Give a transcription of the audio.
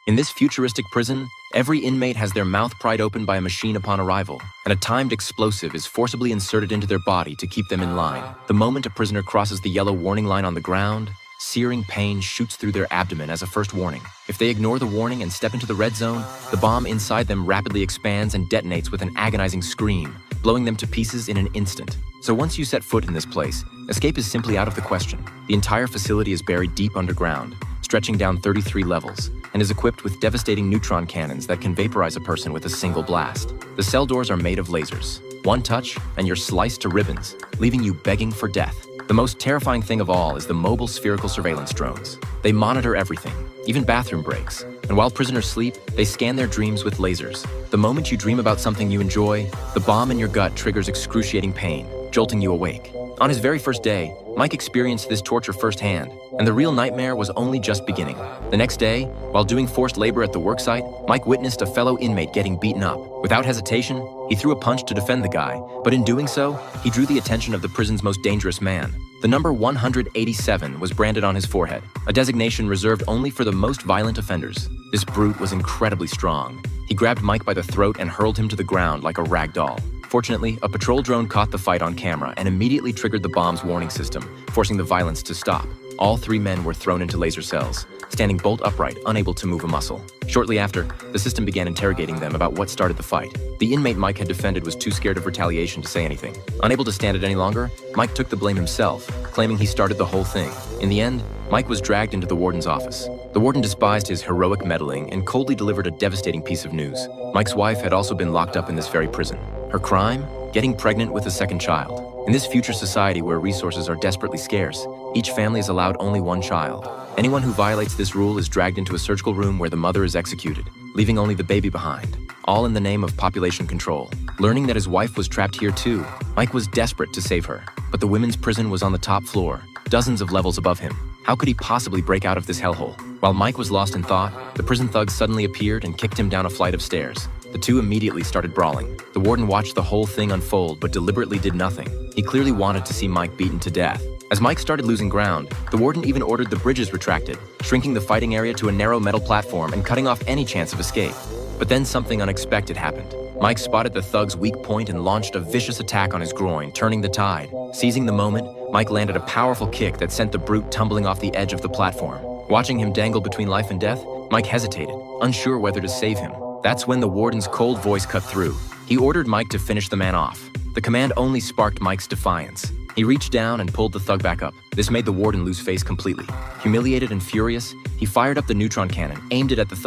In this futuristic prison, every inmate has their mouth pried open by a machine upon arrival, and a timed explosive is forcibly inserted into their body to keep them in line. The moment a prisoner crosses the yellow warning line on the ground, searing pain shoots through their abdomen as a first warning. If they ignore the warning and step into the red zone, the bomb inside them rapidly expands and detonates with an agonizing scream, blowing them to pieces in an instant. So once you set foot in this place, escape is simply out of the question. The entire facility is buried deep underground, stretching down 33 levels, and is equipped with devastating neutron cannons that can vaporize a person with a single blast. The cell doors are made of lasers. One touch, and you're sliced to ribbons, leaving you begging for death. The most terrifying thing of all is the mobile spherical surveillance drones. They monitor everything, even bathroom breaks. And while prisoners sleep, they scan their dreams with lasers. The moment you dream about something you enjoy, the bomb in your gut triggers excruciating pain, jolting you awake. On his very first day, Mike experienced this torture firsthand, and the real nightmare was only just beginning. The next day, while doing forced labor at the worksite, Mike witnessed a fellow inmate getting beaten up. Without hesitation, he threw a punch to defend the guy, but in doing so, he drew the attention of the prison's most dangerous man. The number 187 was branded on his forehead, a designation reserved only for the most violent offenders. This brute was incredibly strong. He grabbed Mike by the throat and hurled him to the ground like a rag doll. Fortunately, a patrol drone caught the fight on camera and immediately triggered the bomb's warning system, forcing the violence to stop. All three men were thrown into laser cells, standing bolt upright, unable to move a muscle. Shortly after, the system began interrogating them about what started the fight. The inmate Mike had defended was too scared of retaliation to say anything. Unable to stand it any longer, Mike took the blame himself, claiming he started the whole thing. In the end, Mike was dragged into the warden's office. The warden despised his heroic meddling and coldly delivered a devastating piece of news. Mike's wife had also been locked up in this very prison. Her crime? Getting pregnant with a second child. In this future society where resources are desperately scarce, each family is allowed only one child. Anyone who violates this rule is dragged into a surgical room where the mother is executed, leaving only the baby behind, all in the name of population control. Learning that his wife was trapped here too, Mike was desperate to save her. But the women's prison was on the top floor, dozens of levels above him. How could he possibly break out of this hellhole? While Mike was lost in thought, the prison thugs suddenly appeared and kicked him down a flight of stairs. The two immediately started brawling. The warden watched the whole thing unfold but deliberately did nothing. He clearly wanted to see Mike beaten to death. As Mike started losing ground, the warden even ordered the bridges retracted, shrinking the fighting area to a narrow metal platform and cutting off any chance of escape. But then something unexpected happened. Mike spotted the thug's weak point and launched a vicious attack on his groin, turning the tide. Seizing the moment, Mike landed a powerful kick that sent the brute tumbling off the edge of the platform. Watching him dangle between life and death, Mike hesitated, unsure whether to save him. That's when the warden's cold voice cut through. He ordered Mike to finish the man off. The command only sparked Mike's defiance. He reached down and pulled the thug back up. This made the warden lose face completely. Humiliated and furious, he fired up the neutron cannon, aimed it at the thug.